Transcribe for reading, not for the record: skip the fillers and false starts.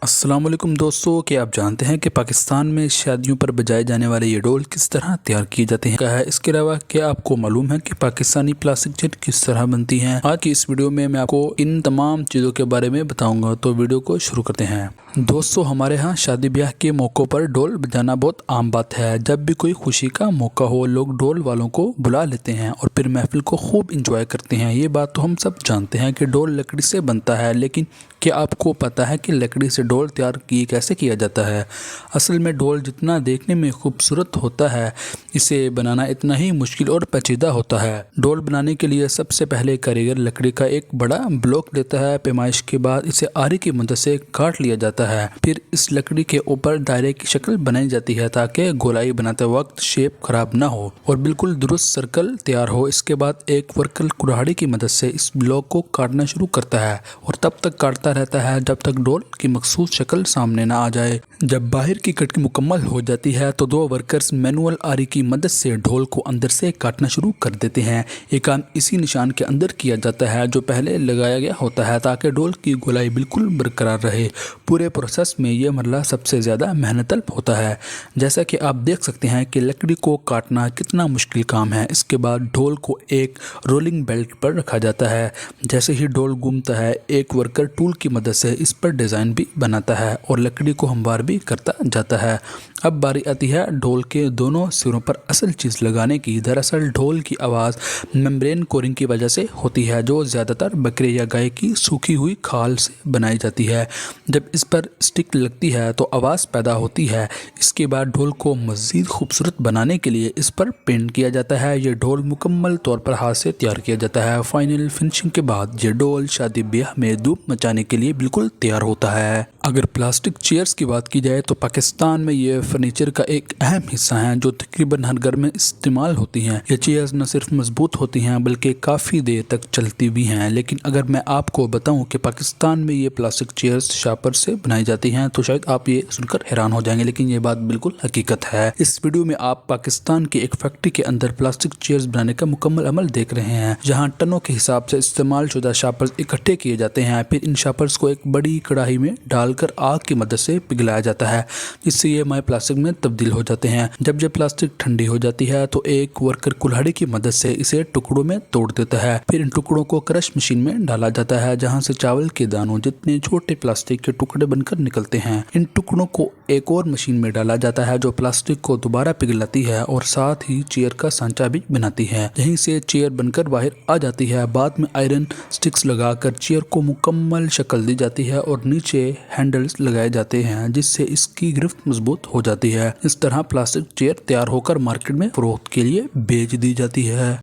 अस्सलाम वालेकुम दोस्तों, क्या आप जानते हैं कि पाकिस्तान में शादियों पर बजाए जाने वाले ये ढोल किस तरह तैयार किए जाते हैं? क्या है इसके अलावा क्या आपको मालूम है कि पाकिस्तानी प्लास्टिक चेयर किस तरह बनती हैं? आज की इस वीडियो में मैं आपको इन तमाम चीज़ों के बारे में बताऊंगा, तो वीडियो को शुरू करते हैं। दोस्तों, हमारे यहाँ शादी ब्याह के मौक़ों पर ढोल बजाना बहुत आम बात है। जब भी कोई खुशी का मौका हो, लोग ढोल वालों को बुला लेते हैं और फिर महफिल को खूब इंजॉय करते हैं। ये बात तो हम सब जानते हैं कि ढोल लकड़ी से बनता है, लेकिन क्या आपको पता है कि लकड़ी से ढोल तैयार कैसे किया जाता है? असल में ढोल जितना देखने में खूबसूरत होता है, इसे बनाना इतना ही मुश्किल और पेचीदा होता है। ढोल बनाने के लिए सबसे पहले कारीगर लकड़ी का एक बड़ा ब्लॉक लेता है। पैमाइश के बाद इसे आरी की मदद से काट लिया जाता है। फिर इस लकड़ी के ऊपर दायरे की शक्ल बनाई जाती है ताकि गोलाई बनाते वक्त शेप खराब ना हो और बिल्कुल दुरुस्त सर्कल तैयार हो। इसके बाद एक वर्कर कुल्हाड़ी की मदद से इस ब्लॉक को काटना शुरू करता है और तब तक काटता रहता है जब तक ढोल की मखसूस शक्ल सामने ना आ जाए। जब बाहर की कटकी मुकम्मल हो जाती है तो दो वर्कर्स मैनुअल आरी की मदद से ढोल को अंदर से काटना शुरू कर देते हैं। ये काम इसी निशान के अंदर किया जाता है जो पहले लगाया गया होता है ताकि ढोल की गोलाई बिल्कुल बरकरार रहे। पूरे प्रोसेस में ये मरला सबसे ज़्यादा मेहनत तलब होता है। जैसा कि आप देख सकते हैं कि लकड़ी को काटना कितना मुश्किल काम है। इसके बाद ढोल को एक रोलिंग बेल्ट पर रखा जाता है। जैसे ही ढोल घूमता है, एक वर्कर टूल की मदद से इस पर डिज़ाइन भी बनाता है और लकड़ी को हमवार भी करता जाता है। अब बारी आती है ढोल के दोनों सिरों पर असल चीज़ लगाने की। दरअसल ढोल की आवाज़ मेम्ब्रेन कोरिंग की वजह से होती है, जो ज़्यादातर बकरे या गाय की सूखी हुई खाल से बनाई जाती है। जब इस पर स्टिक लगती है तो आवाज़ पैदा होती है। इसके बाद ढोल को मज़ीद खूबसूरत बनाने के लिए इस पर पेंट किया जाता है। ये ढोल मुकम्मल तौर पर हाथ से तैयार किया जाता है। फाइनल फिनिशिंग के बाद ये ढोल शादी ब्याह में धूम मचाने के लिए बिल्कुल तैयार होता है। अगर प्लास्टिक चेयर्स की बात की जाए तो पाकिस्तान में ये फर्नीचर का एक अहम हिस्सा है जो तकरीबन हर घर में इस्तेमाल होती हैं। ये चेयर्स न सिर्फ मजबूत होती हैं बल्कि काफ़ी देर तक चलती भी हैं। लेकिन अगर मैं आपको बताऊं कि पाकिस्तान में ये प्लास्टिक चेयर्स शापर से बनाई जाती हैं तो शायद आप ये सुनकर हैरान हो जाएंगे, लेकिन ये बात बिल्कुल हकीकत है। इस वीडियो में आप पाकिस्तान की एक फैक्ट्री के अंदर प्लास्टिक चेयर्स बनाने का मुकम्मल अमल देख रहे हैं, जहाँ टनों के हिसाब से इस्तेमाल शुदा शापर्स इकट्ठे किए जाते हैं। फिर इन शापर्स को एक बड़ी कढ़ाई में डालकर आग की मदद से पिघलाया जाता है, जिससे ये माए प्लास्टिक में तब्दील हो जाते हैं। जब ये प्लास्टिक ठंडी हो जाती है तो एक वर्कर कुल्हाड़ी की मदद से इसे टुकड़ों में तोड़ देता है। फिर इन टुकड़ों को क्रश मशीन में डाला जाता है, जहां से चावल के दानों जितने छोटे प्लास्टिक के टुकड़े बनकर निकलते हैं। इन टुकड़ों को एक और मशीन में डाला जाता है जो प्लास्टिक को दोबारा पिघलाती है और साथ ही चेयर का सांचा भी बनाती है। यहीं से चेयर बनकर बाहर आ जाती है। बाद में आयरन स्टिक्स लगाकर चेयर को मुकम्मल शक्ल दी जाती है और नीचे हैंडल्स लगाए जाते हैं, जिससे इसकी गिरफ्त मजबूत हो जाती है। इस तरह प्लास्टिक चेयर तैयार होकर मार्केट में फरोख्त के लिए बेच दी जाती है।